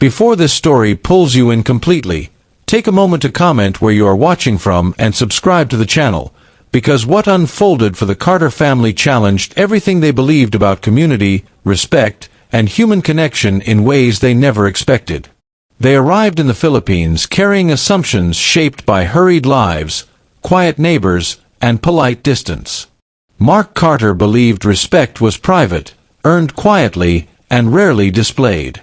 Before this story pulls you in completely, take a moment to comment where you are watching from and subscribe to the channel, because what unfolded for the Carter family challenged everything they believed about community, respect, and human connection in ways they never expected. They arrived in the Philippines carrying assumptions shaped by hurried lives, quiet neighbors, and polite distance. Mark Carter believed respect was private, earned quietly, and rarely displayed.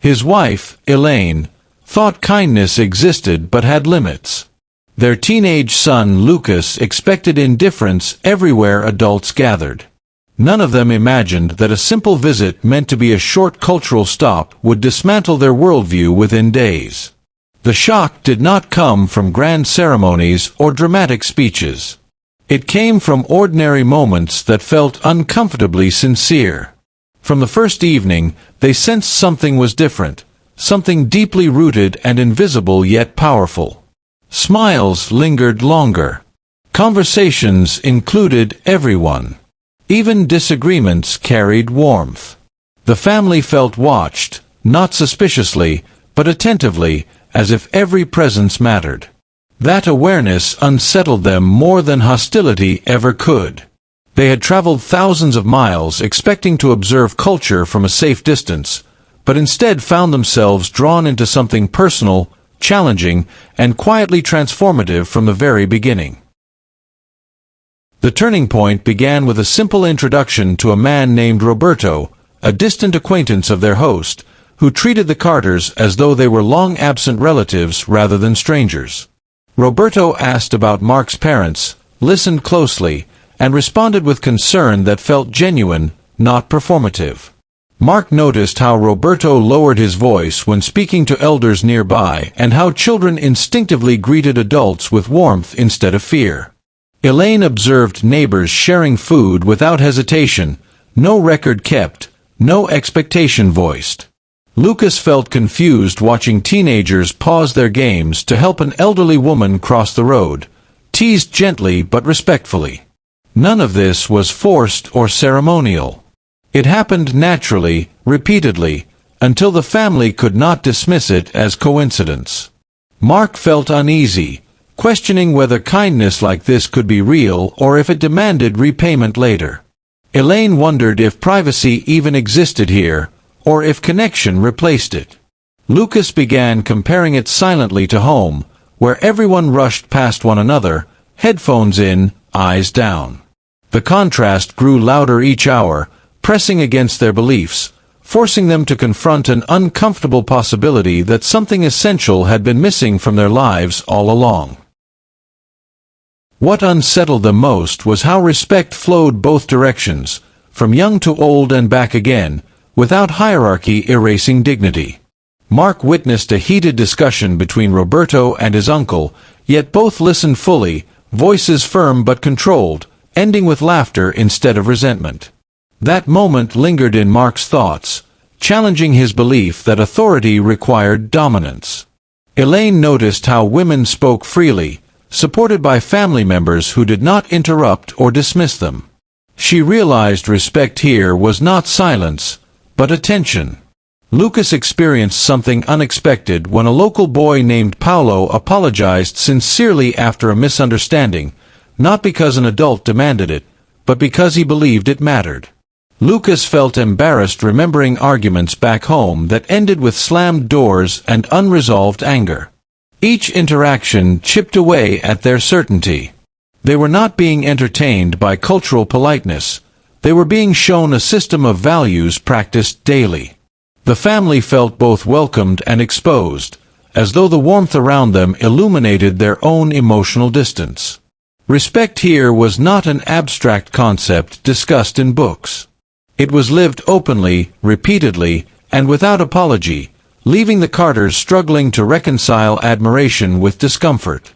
His wife, Elaine, thought kindness existed but had limits. Their teenage son, Lucas, expected indifference everywhere adults gathered. None of them imagined that a simple visit meant to be a short cultural stop would dismantle their worldview within days. The shock did not come from grand ceremonies or dramatic speeches. It came from ordinary moments that felt uncomfortably sincere. From the first evening, they sensed something was different, something deeply rooted and invisible yet powerful. Smiles lingered longer. Conversations included everyone. Even disagreements carried warmth. The family felt watched, not suspiciously, but attentively, as if every presence mattered. That awareness unsettled them more than hostility ever could. They had traveled thousands of miles expecting to observe culture from a safe distance, but instead found themselves drawn into something personal, challenging, and quietly transformative from the very beginning. The turning point began with a simple introduction to a man named Roberto, a distant acquaintance of their host, who treated the Carters as though they were long-absent relatives rather than strangers. Roberto asked about Mark's parents, listened closely, and responded with concern that felt genuine, not performative. Mark noticed how Roberto lowered his voice when speaking to elders nearby and how children instinctively greeted adults with warmth instead of fear. Elaine observed neighbors sharing food without hesitation, no record kept, no expectation voiced. Lucas felt confused watching teenagers pause their games to help an elderly woman cross the road, teased gently but respectfully. None of this was forced or ceremonial. It happened naturally, repeatedly, until the family could not dismiss it as coincidence. Mark felt uneasy, questioning whether kindness like this could be real or if it demanded repayment later. Elaine wondered if privacy even existed here, or if connection replaced it. Lucas began comparing it silently to home, where everyone rushed past one another, headphones in, eyes down. The contrast grew louder each hour, pressing against their beliefs, forcing them to confront an uncomfortable possibility that something essential had been missing from their lives all along. What unsettled them most was how respect flowed both directions, from young to old and back again, without hierarchy erasing dignity. Mark witnessed a heated discussion between Roberto and his uncle, yet both listened fully, voices firm but controlled, ending with laughter instead of resentment. That moment lingered in Mark's thoughts, challenging his belief that authority required dominance. Elaine noticed how women spoke freely, supported by family members who did not interrupt or dismiss them. She realized respect here was not silence, but attention. Lucas experienced something unexpected when a local boy named Paulo apologized sincerely after a misunderstanding, not because an adult demanded it, but because he believed it mattered. Lucas felt embarrassed remembering arguments back home that ended with slammed doors and unresolved anger. Each interaction chipped away at their certainty. They were not being entertained by cultural politeness. They were being shown a system of values practiced daily. The family felt both welcomed and exposed, as though the warmth around them illuminated their own emotional distance. Respect here was not an abstract concept discussed in books. It was lived openly, repeatedly, and without apology, leaving the Carters struggling to reconcile admiration with discomfort.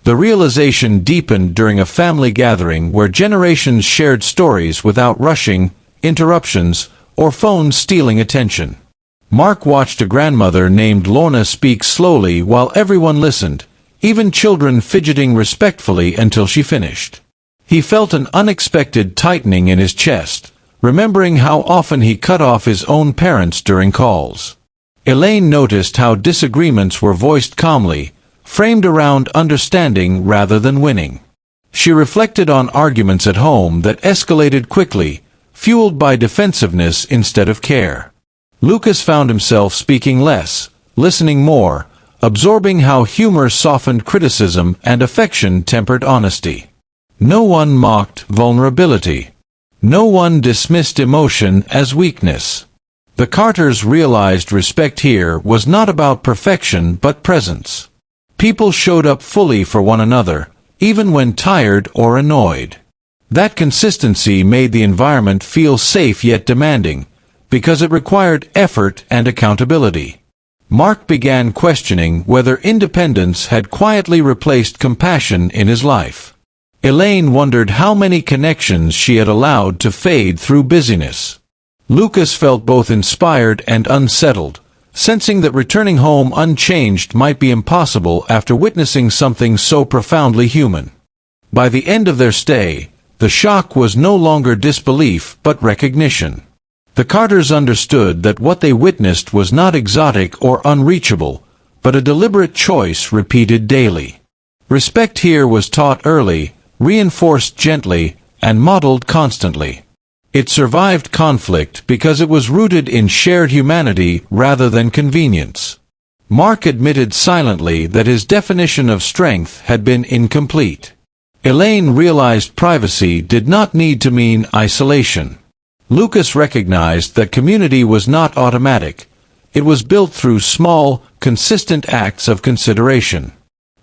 The realization deepened during a family gathering where generations shared stories without rushing, interruptions, or phones stealing attention. Mark watched a grandmother named Lorna speak slowly while everyone listened, even children fidgeting respectfully until she finished. He felt an unexpected tightening in his chest, remembering how often he cut off his own parents during calls. Elaine noticed how disagreements were voiced calmly, framed around understanding rather than winning. She reflected on arguments at home that escalated quickly, fueled by defensiveness instead of care. Lucas found himself speaking less, listening more, absorbing how humor softened criticism and affection tempered honesty. No one mocked vulnerability. No one dismissed emotion as weakness. The Carters realized respect here was not about perfection but presence. People showed up fully for one another, even when tired or annoyed. That consistency made the environment feel safe yet demanding, because it required effort and accountability. Mark began questioning whether independence had quietly replaced compassion in his life. Elaine wondered how many connections she had allowed to fade through busyness. Lucas felt both inspired and unsettled, sensing that returning home unchanged might be impossible after witnessing something so profoundly human. By the end of their stay, the shock was no longer disbelief but recognition. The Carters understood that what they witnessed was not exotic or unreachable, but a deliberate choice repeated daily. Respect here was taught early, reinforced gently, and modeled constantly. It survived conflict because it was rooted in shared humanity rather than convenience. Mark admitted silently that his definition of strength had been incomplete. Elaine realized privacy did not need to mean isolation. Lucas recognized that community was not automatic. It was built through small, consistent acts of consideration.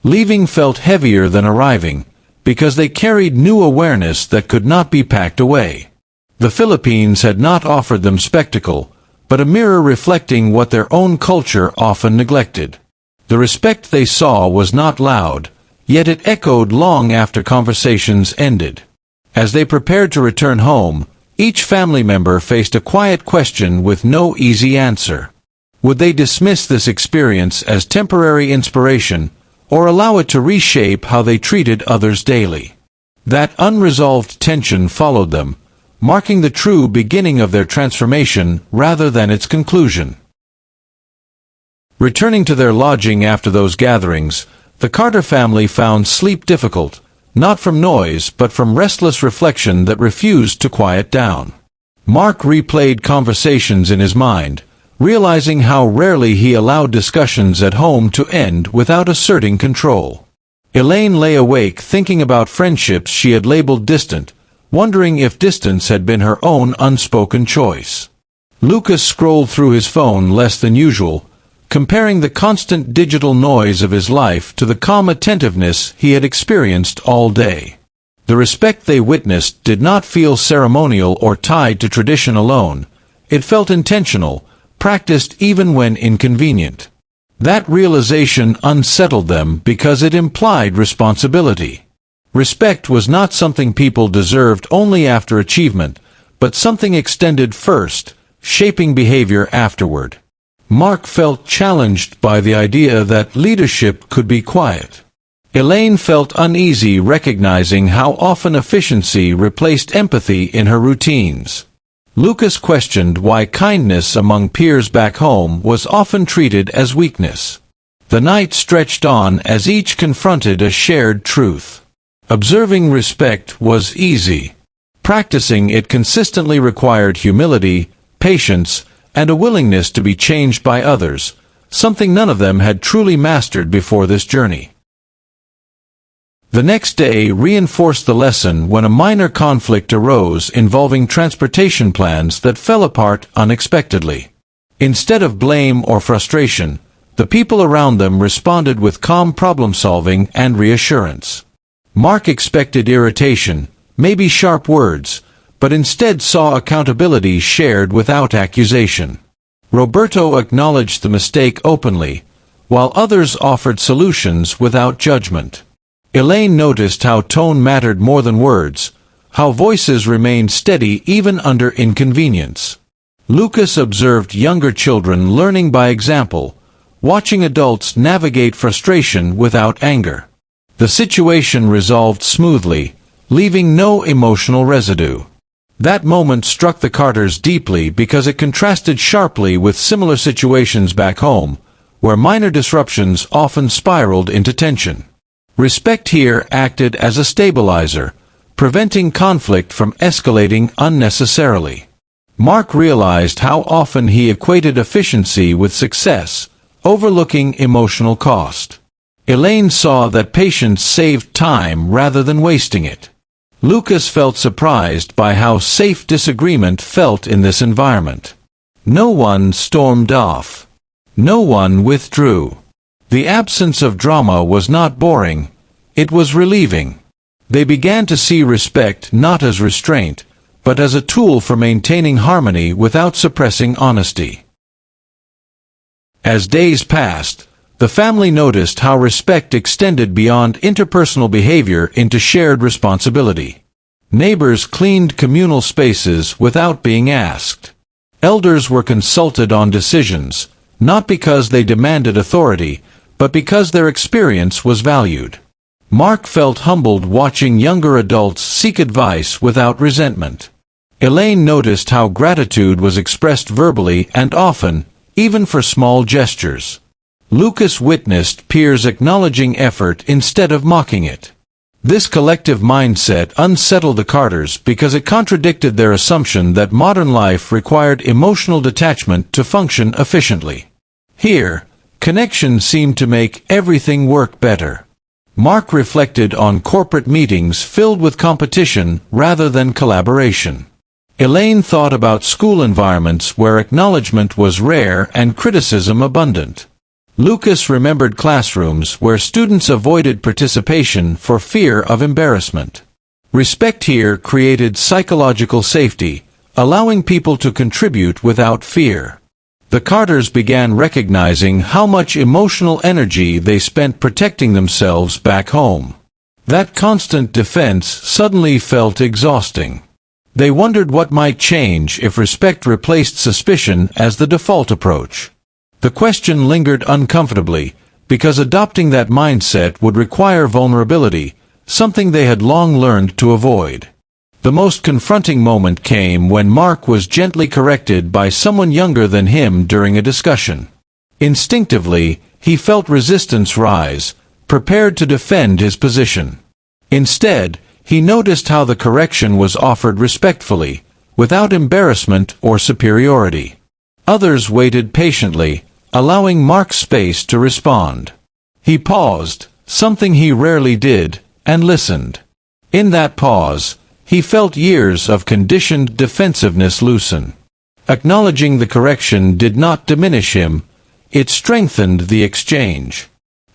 Leaving felt heavier than arriving, because they carried new awareness that could not be packed away. The Philippines had not offered them spectacle, but a mirror reflecting what their own culture often neglected. The respect they saw was not loud, yet it echoed long after conversations ended. As they prepared to return home, each family member faced a quiet question with no easy answer. Would they dismiss this experience as temporary inspiration, or allow it to reshape how they treated others daily? That unresolved tension followed them, marking the true beginning of their transformation rather than its conclusion. Returning to their lodging after those gatherings, the Carter family found sleep difficult, not from noise but from restless reflection that refused to quiet down. Mark replayed conversations in his mind, realizing how rarely he allowed discussions at home to end without asserting control. Elaine lay awake thinking about friendships she had labeled distant, wondering if distance had been her own unspoken choice. Lucas scrolled through his phone less than usual, comparing the constant digital noise of his life to the calm attentiveness he had experienced all day. The respect they witnessed did not feel ceremonial or tied to tradition alone. It felt intentional, practiced even when inconvenient. That realization unsettled them because it implied responsibility. Respect was not something people deserved only after achievement, but something extended first, shaping behavior afterward. Mark felt challenged by the idea that leadership could be quiet. Elaine felt uneasy recognizing how often efficiency replaced empathy in her routines. Lucas questioned why kindness among peers back home was often treated as weakness. The night stretched on as each confronted a shared truth. Observing respect was easy. Practicing it consistently required humility, patience, and a willingness to be changed by others, something none of them had truly mastered before this journey. The next day reinforced the lesson when a minor conflict arose involving transportation plans that fell apart unexpectedly. Instead of blame or frustration, the people around them responded with calm problem-solving and reassurance. Mark expected irritation, maybe sharp words, but instead saw accountability shared without accusation. Roberto acknowledged the mistake openly, while others offered solutions without judgment. Elaine noticed how tone mattered more than words, how voices remained steady even under inconvenience. Lucas observed younger children learning by example, watching adults navigate frustration without anger. The situation resolved smoothly, leaving no emotional residue. That moment struck the Carters deeply because it contrasted sharply with similar situations back home, where minor disruptions often spiraled into tension. Respect here acted as a stabilizer, preventing conflict from escalating unnecessarily. Mark realized how often he equated efficiency with success, overlooking emotional cost. Elaine saw that patience saved time rather than wasting it. Lucas felt surprised by how safe disagreement felt in this environment. No one stormed off. No one withdrew. The absence of drama was not boring, it was relieving. They began to see respect not as restraint, but as a tool for maintaining harmony without suppressing honesty. As days passed, the family noticed how respect extended beyond interpersonal behavior into shared responsibility. Neighbors cleaned communal spaces without being asked. Elders were consulted on decisions, not because they demanded authority, but because their experience was valued. Mark felt humbled watching younger adults seek advice without resentment. Elaine noticed how gratitude was expressed verbally and often, even for small gestures. Lucas witnessed peers acknowledging effort instead of mocking it. This collective mindset unsettled the Carters because it contradicted their assumption that modern life required emotional detachment to function efficiently. Here, connection seemed to make everything work better. Mark reflected on corporate meetings filled with competition rather than collaboration. Elaine thought about school environments where acknowledgement was rare and criticism abundant. Lucas remembered classrooms where students avoided participation for fear of embarrassment. Respect here created psychological safety, allowing people to contribute without fear. The Carters began recognizing how much emotional energy they spent protecting themselves back home. That constant defense suddenly felt exhausting. They wondered what might change if respect replaced suspicion as the default approach. The question lingered uncomfortably, because adopting that mindset would require vulnerability, something they had long learned to avoid. The most confronting moment came when Mark was gently corrected by someone younger than him during a discussion. Instinctively, he felt resistance rise, prepared to defend his position. Instead, he noticed how the correction was offered respectfully, without embarrassment or superiority. Others waited patiently, allowing Mark space to respond. He paused, something he rarely did, and listened. In that pause, he felt years of conditioned defensiveness loosen. Acknowledging the correction did not diminish him, it strengthened the exchange.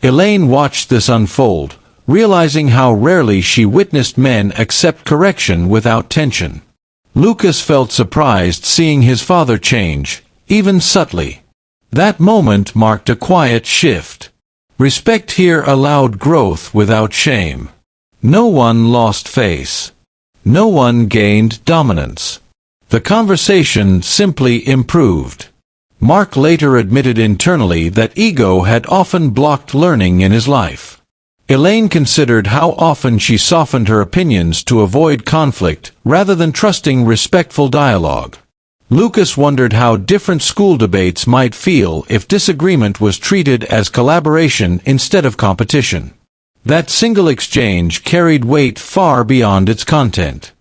Elaine watched this unfold, realizing how rarely she witnessed men accept correction without tension. Lucas felt surprised seeing his father change, even subtly. That moment marked a quiet shift. Respect here allowed growth without shame. No one lost face. No one gained dominance. The conversation simply improved. Mark later admitted internally that ego had often blocked learning in his life. Elaine considered how often she softened her opinions to avoid conflict rather than trusting respectful dialogue. Lucas wondered how different school debates might feel if disagreement was treated as collaboration instead of competition. That single exchange carried weight far beyond its content.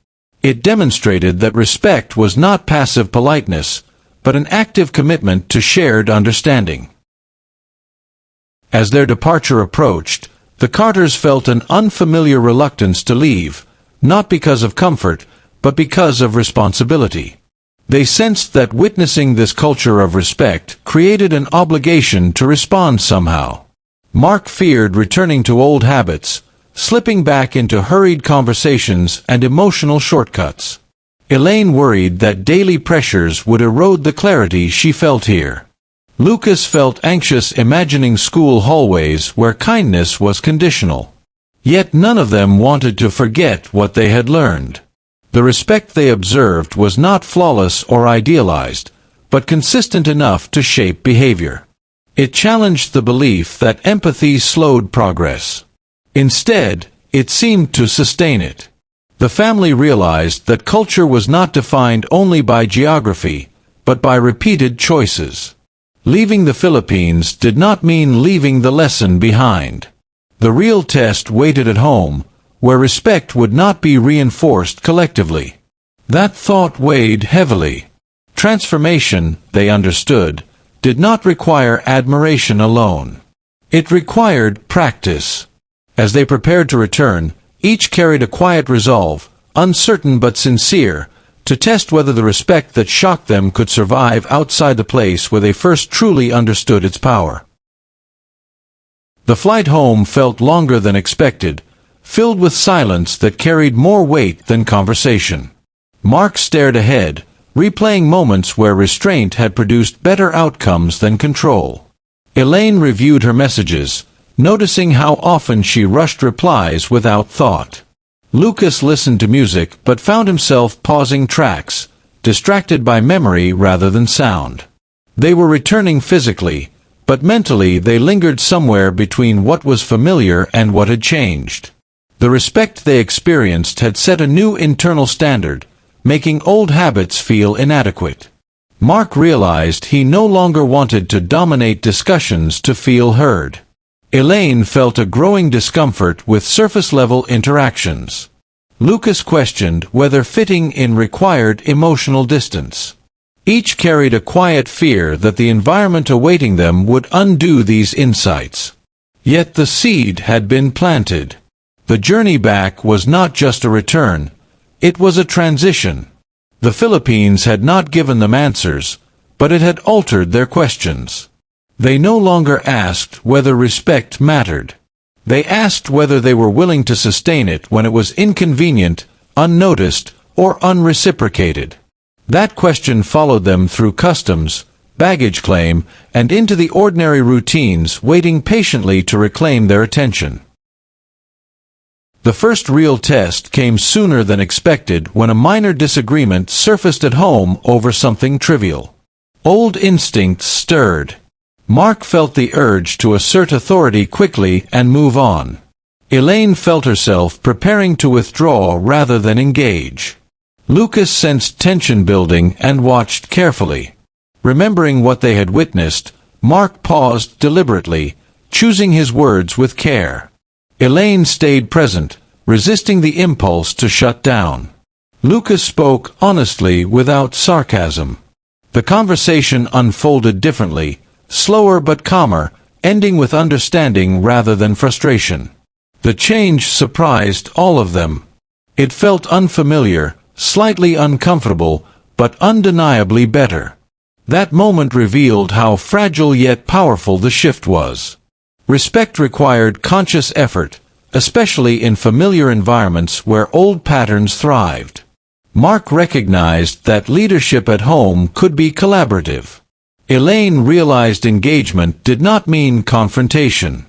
It demonstrated that respect was not passive politeness, but an active commitment to shared understanding. As their departure approached, the Carters felt an unfamiliar reluctance to leave, not because of comfort, but because of responsibility. They sensed that witnessing this culture of respect created an obligation to respond somehow. Mark feared returning to old habits, slipping back into hurried conversations and emotional shortcuts. Elaine worried that daily pressures would erode the clarity she felt here. Lucas felt anxious imagining school hallways where kindness was conditional. Yet none of them wanted to forget what they had learned. The respect they observed was not flawless or idealized, but consistent enough to shape behavior. It challenged the belief that empathy slowed progress. Instead, it seemed to sustain it. The family realized that culture was not defined only by geography, but by repeated choices. Leaving the Philippines did not mean leaving the lesson behind. The real test waited at home, where respect would not be reinforced collectively. That thought weighed heavily. Transformation, they understood, did not require admiration alone. It required practice. As they prepared to return, each carried a quiet resolve, uncertain but sincere, to test whether the respect that shocked them could survive outside the place where they first truly understood its power. The flight home felt longer than expected, filled with silence that carried more weight than conversation. Mark stared ahead, replaying moments where restraint had produced better outcomes than control. Elaine reviewed her messages, noticing how often she rushed replies without thought. Lucas listened to music but found himself pausing tracks, distracted by memory rather than sound. They were returning physically, but mentally they lingered somewhere between what was familiar and what had changed. The respect they experienced had set a new internal standard, making old habits feel inadequate. Mark realized he no longer wanted to dominate discussions to feel heard. Elaine felt a growing discomfort with surface-level interactions. Lucas questioned whether fitting in required emotional distance. Each carried a quiet fear that the environment awaiting them would undo these insights. Yet the seed had been planted. The journey back was not just a return, it was a transition. The Philippines had not given them answers, but it had altered their questions. They no longer asked whether respect mattered. They asked whether they were willing to sustain it when it was inconvenient, unnoticed, or unreciprocated. That question followed them through customs, baggage claim, and into the ordinary routines waiting patiently to reclaim their attention. The first real test came sooner than expected when a minor disagreement surfaced at home over something trivial. Old instincts stirred. Mark felt the urge to assert authority quickly and move on. Elaine felt herself preparing to withdraw rather than engage. Lucas sensed tension building and watched carefully. Remembering what they had witnessed, Mark paused deliberately, choosing his words with care. Elaine stayed present, resisting the impulse to shut down. Lucas spoke honestly without sarcasm. The conversation unfolded differently, slower but calmer, ending with understanding rather than frustration. The change surprised all of them. It felt unfamiliar, slightly uncomfortable, but undeniably better. That moment revealed how fragile yet powerful the shift was. Respect required conscious effort, especially in familiar environments where old patterns thrived. Mark recognized that leadership at home could be collaborative. Elaine realized engagement did not mean confrontation.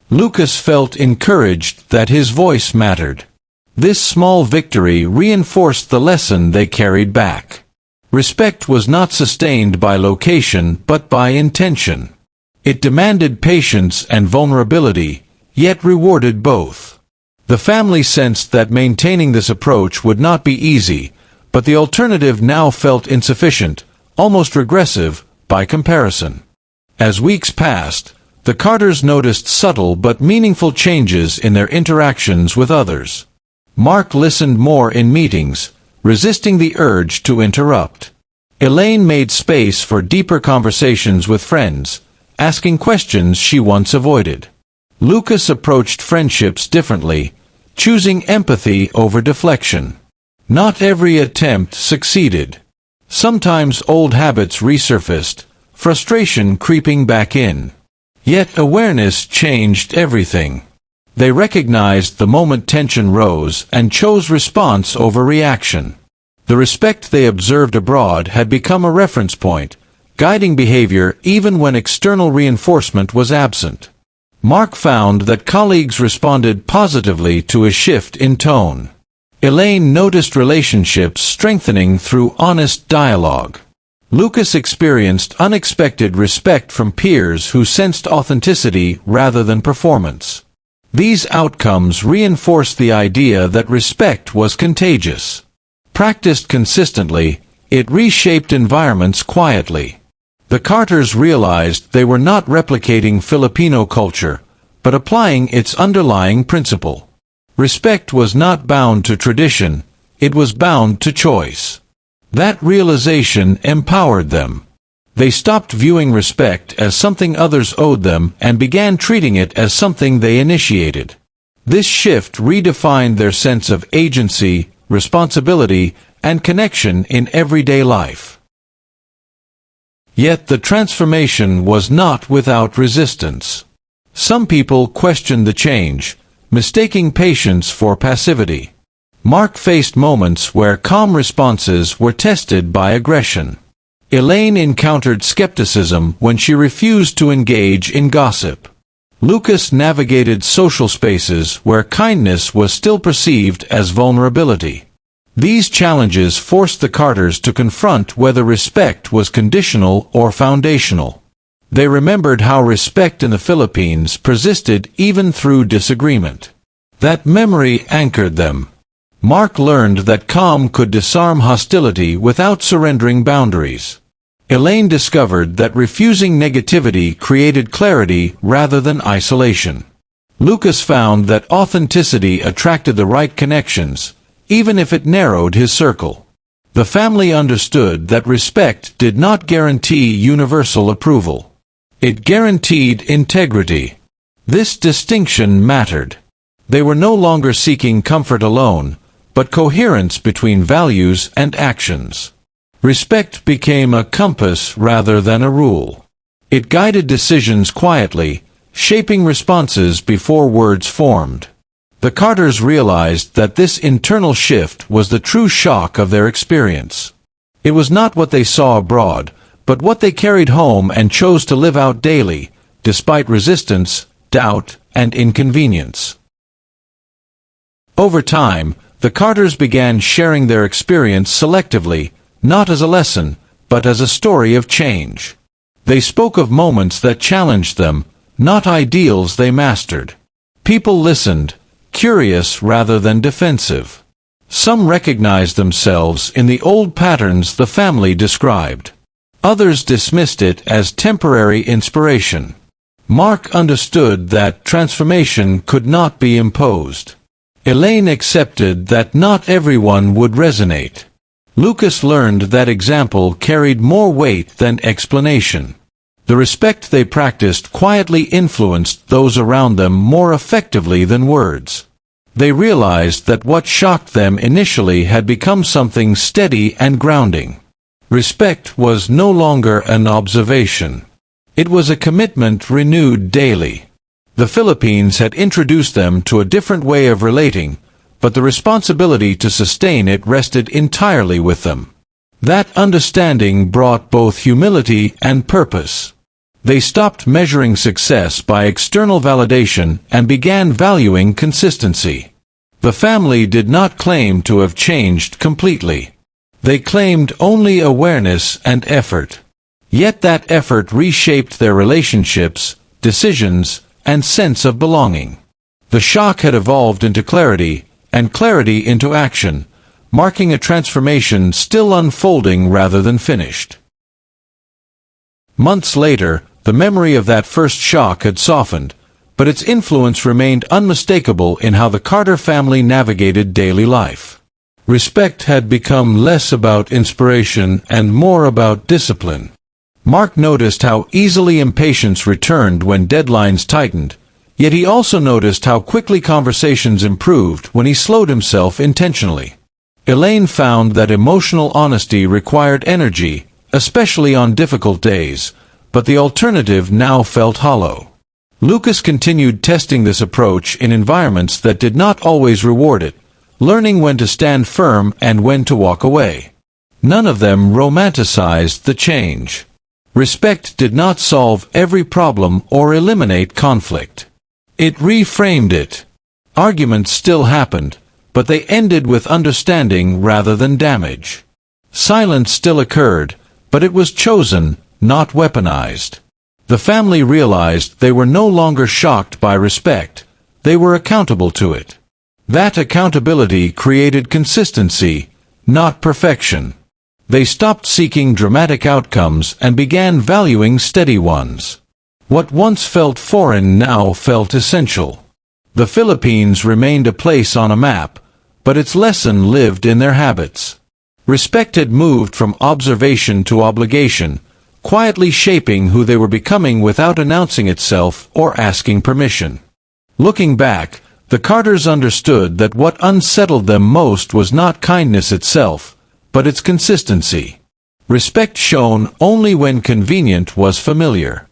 Lucas felt encouraged that his voice mattered. This small victory reinforced the lesson they carried back. Respect was not sustained by location but by intention. It demanded patience and vulnerability, yet rewarded both. The family sensed that maintaining this approach would not be easy, but the alternative now felt insufficient, almost regressive, by comparison. As weeks passed, the Carters noticed subtle but meaningful changes in their interactions with others. Mark listened more in meetings, resisting the urge to interrupt. Elaine made space for deeper conversations with friends, asking questions she once avoided. Lucas approached friendships differently, choosing empathy over deflection. Not every attempt succeeded. Sometimes old habits resurfaced, frustration creeping back in. Yet awareness changed everything. They recognized the moment tension rose and chose response over reaction. The respect they observed abroad had become a reference point, guiding behavior even when external reinforcement was absent. Mark found that colleagues responded positively to a shift in tone. Elaine noticed relationships strengthening through honest dialogue. Lucas experienced unexpected respect from peers who sensed authenticity rather than performance. These outcomes reinforced the idea that respect was contagious. Practiced consistently, it reshaped environments quietly. The Carters realized they were not replicating Filipino culture, but applying its underlying principle. Respect was not bound to tradition, it was bound to choice. That realization empowered them. They stopped viewing respect as something others owed them and began treating it as something they initiated. This shift redefined their sense of agency, responsibility, and connection in everyday life. Yet the transformation was not without resistance. Some people questioned the change, mistaking patience for passivity. Mark faced moments where calm responses were tested by aggression. Elaine encountered skepticism when she refused to engage in gossip. Lucas navigated social spaces where kindness was still perceived as vulnerability. These challenges forced the Carters to confront whether respect was conditional or foundational. They remembered how respect in the Philippines persisted even through disagreement. That memory anchored them. Mark learned that calm could disarm hostility without surrendering boundaries. Elaine discovered that refusing negativity created clarity rather than isolation. Lucas found that authenticity attracted the right connections, even if it narrowed his circle. The family understood that respect did not guarantee universal approval. It guaranteed integrity. This distinction mattered. They were no longer seeking comfort alone, but coherence between values and actions. Respect became a compass rather than a rule. It guided decisions quietly, shaping responses before words formed. The Carters realized that this internal shift was the true shock of their experience. It was not what they saw abroad, but what they carried home and chose to live out daily, despite resistance, doubt, and inconvenience. Over time, the Carters began sharing their experience selectively, not as a lesson, but as a story of change. They spoke of moments that challenged them, not ideals they mastered. People listened, curious rather than defensive. Some recognized themselves in the old patterns the family described. Others dismissed it as temporary inspiration. Mark understood that transformation could not be imposed. Elaine accepted that not everyone would resonate. Lucas learned that example carried more weight than explanation. The respect they practiced quietly influenced those around them more effectively than words. They realized that what shocked them initially had become something steady and grounding. Respect was no longer an observation. It was a commitment renewed daily. The Philippines had introduced them to a different way of relating, but the responsibility to sustain it rested entirely with them. That understanding brought both humility and purpose. They stopped measuring success by external validation and began valuing consistency. The family did not claim to have changed completely. They claimed only awareness and effort. Yet that effort reshaped their relationships, decisions, and sense of belonging. The shock had evolved into clarity, and clarity into action, marking a transformation still unfolding rather than finished. Months later, the memory of that first shock had softened, but its influence remained unmistakable in how the Carter family navigated daily life. Respect had become less about inspiration and more about discipline. Mark noticed how easily impatience returned when deadlines tightened, yet he also noticed how quickly conversations improved when he slowed himself intentionally. Elaine found that emotional honesty required energy, especially on difficult days, but the alternative now felt hollow. Lucas continued testing this approach in environments that did not always reward it, learning when to stand firm and when to walk away. None of them romanticized the change. Respect did not solve every problem or eliminate conflict. It reframed it. Arguments still happened, but they ended with understanding rather than damage. Silence still occurred, but it was chosen, not weaponized. The family realized they were no longer shocked by respect, They were accountable to it. That accountability created consistency, not perfection. They stopped seeking dramatic outcomes and began valuing steady ones. What once felt foreign now felt essential. The Philippines remained a place on a map, but its lesson lived in their habits. Respect had moved from observation to obligation, quietly shaping who they were becoming without announcing itself or asking permission. Looking back, the Carters understood that what unsettled them most was not kindness itself, but its consistency. Respect shown only when convenient was familiar.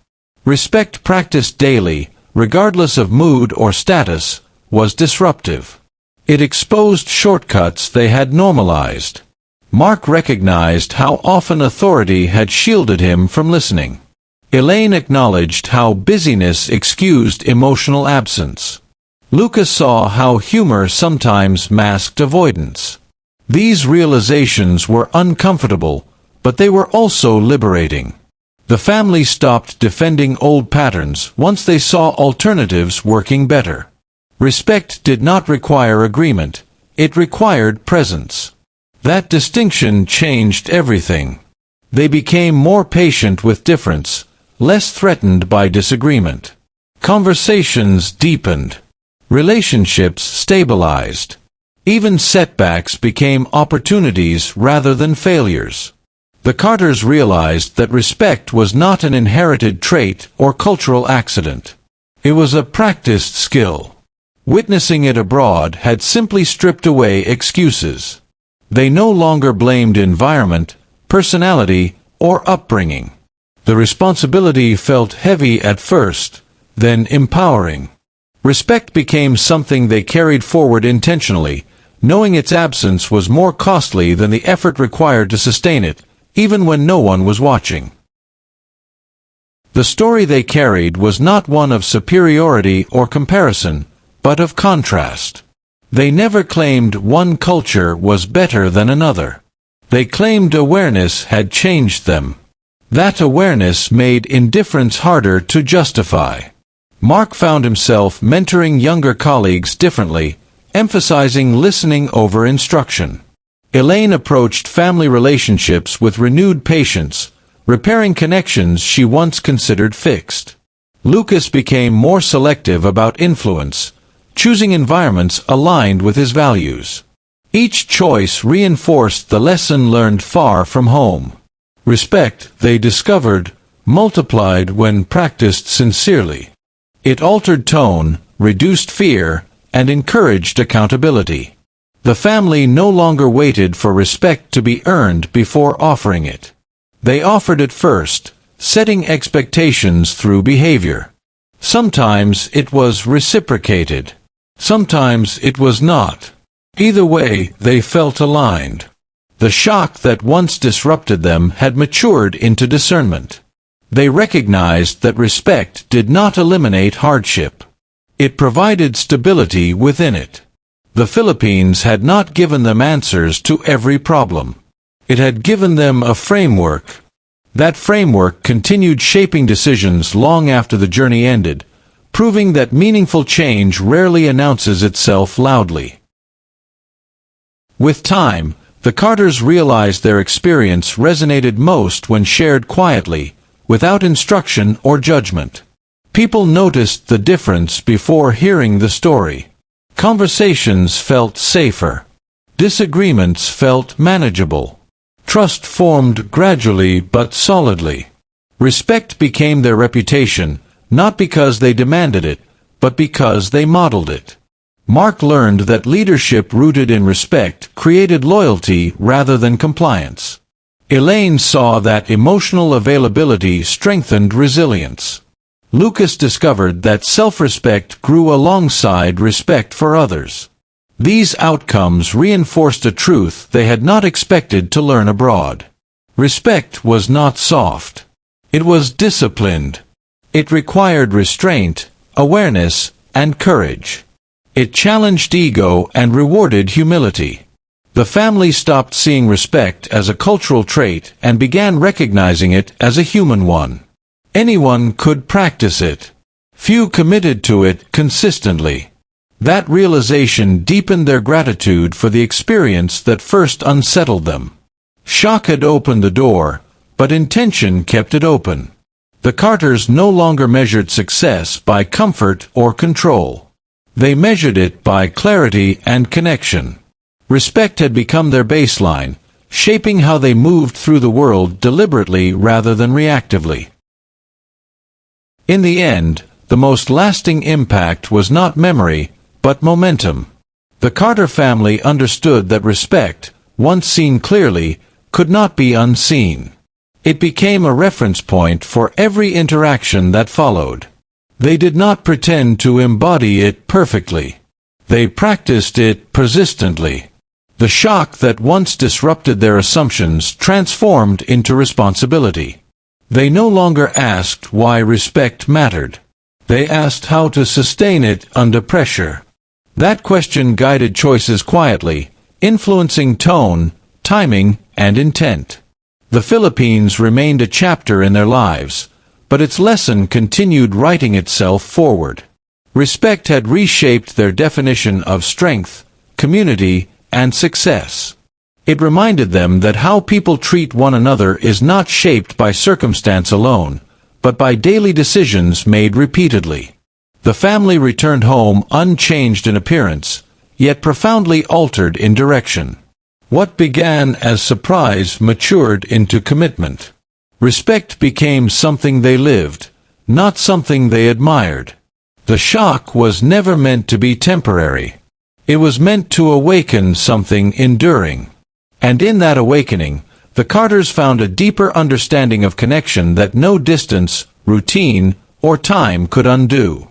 Respect practiced daily, regardless of mood or status, was disruptive. It exposed shortcuts they had normalized. Mark recognized how often authority had shielded him from listening. Elaine acknowledged how busyness excused emotional absence. Lucas saw how humor sometimes masked avoidance. These realizations were uncomfortable, but they were also liberating. The family stopped defending old patterns once they saw alternatives working better. Respect did not require agreement, it required presence. That distinction changed everything. They became more patient with difference, less threatened by disagreement. Conversations deepened. Relationships stabilized. Even setbacks became opportunities rather than failures. The Carters realized that respect was not an inherited trait or cultural accident. It was a practiced skill. Witnessing it abroad had simply stripped away excuses. They no longer blamed environment, personality, or upbringing. The responsibility felt heavy at first, then empowering. Respect became something they carried forward intentionally, knowing its absence was more costly than the effort required to sustain it, even when no one was watching. The story they carried was not one of superiority or comparison, but of contrast. They never claimed one culture was better than another. They claimed awareness had changed them. That awareness made indifference harder to justify. Mark found himself mentoring younger colleagues differently, emphasizing listening over instruction. Elaine approached family relationships with renewed patience, repairing connections she once considered fixed. Lucas became more selective about influence, choosing environments aligned with his values. Each choice reinforced the lesson learned far from home. Respect, they discovered, multiplied when practiced sincerely. It altered tone, reduced fear, and encouraged accountability. The family no longer waited for respect to be earned before offering it. They offered it first, setting expectations through behavior. Sometimes it was reciprocated. Sometimes it was not. Either way, they felt aligned. The shock that once disrupted them had matured into discernment. They recognized that respect did not eliminate hardship. It provided stability within it. The Philippines had not given them answers to every problem. It had given them a framework. That framework continued shaping decisions long after the journey ended, proving that meaningful change rarely announces itself loudly. With time, the Carters realized their experience resonated most when shared quietly, without instruction or judgment. People noticed the difference before hearing the story. Conversations felt safer. Disagreements felt manageable. Trust formed gradually but solidly. Respect became their reputation, not because they demanded it, but because they modeled it. Mark learned that leadership rooted in respect created loyalty rather than compliance. Elaine saw that emotional availability strengthened resilience. Lucas discovered that self-respect grew alongside respect for others. These outcomes reinforced a truth they had not expected to learn abroad. Respect was not soft. It was disciplined. It required restraint, awareness, and courage. It challenged ego and rewarded humility. The family stopped seeing respect as a cultural trait and began recognizing it as a human one. Anyone could practice it. Few committed to it consistently. That realization deepened their gratitude for the experience that first unsettled them. Shock had opened the door, but intention kept it open. The Carters no longer measured success by comfort or control. They measured it by clarity and connection. Respect had become their baseline, shaping how they moved through the world deliberately rather than reactively. In the end, the most lasting impact was not memory, but momentum. The Carter family understood that respect, once seen clearly, could not be unseen. It became a reference point for every interaction that followed. They did not pretend to embody it perfectly. They practiced it persistently. The shock that once disrupted their assumptions transformed into responsibility. They no longer asked why respect mattered. They asked how to sustain it under pressure. That question guided choices quietly, influencing tone, timing, and intent. The Philippines remained a chapter in their lives, but its lesson continued writing itself forward. Respect had reshaped their definition of strength, community, and success. It reminded them that how people treat one another is not shaped by circumstance alone, but by daily decisions made repeatedly. The family returned home unchanged in appearance, yet profoundly altered in direction. What began as surprise matured into commitment. Respect became something they lived, not something they admired. The shock was never meant to be temporary. It was meant to awaken something enduring. And in that awakening, the Carters found a deeper understanding of connection that no distance, routine, or time could undo.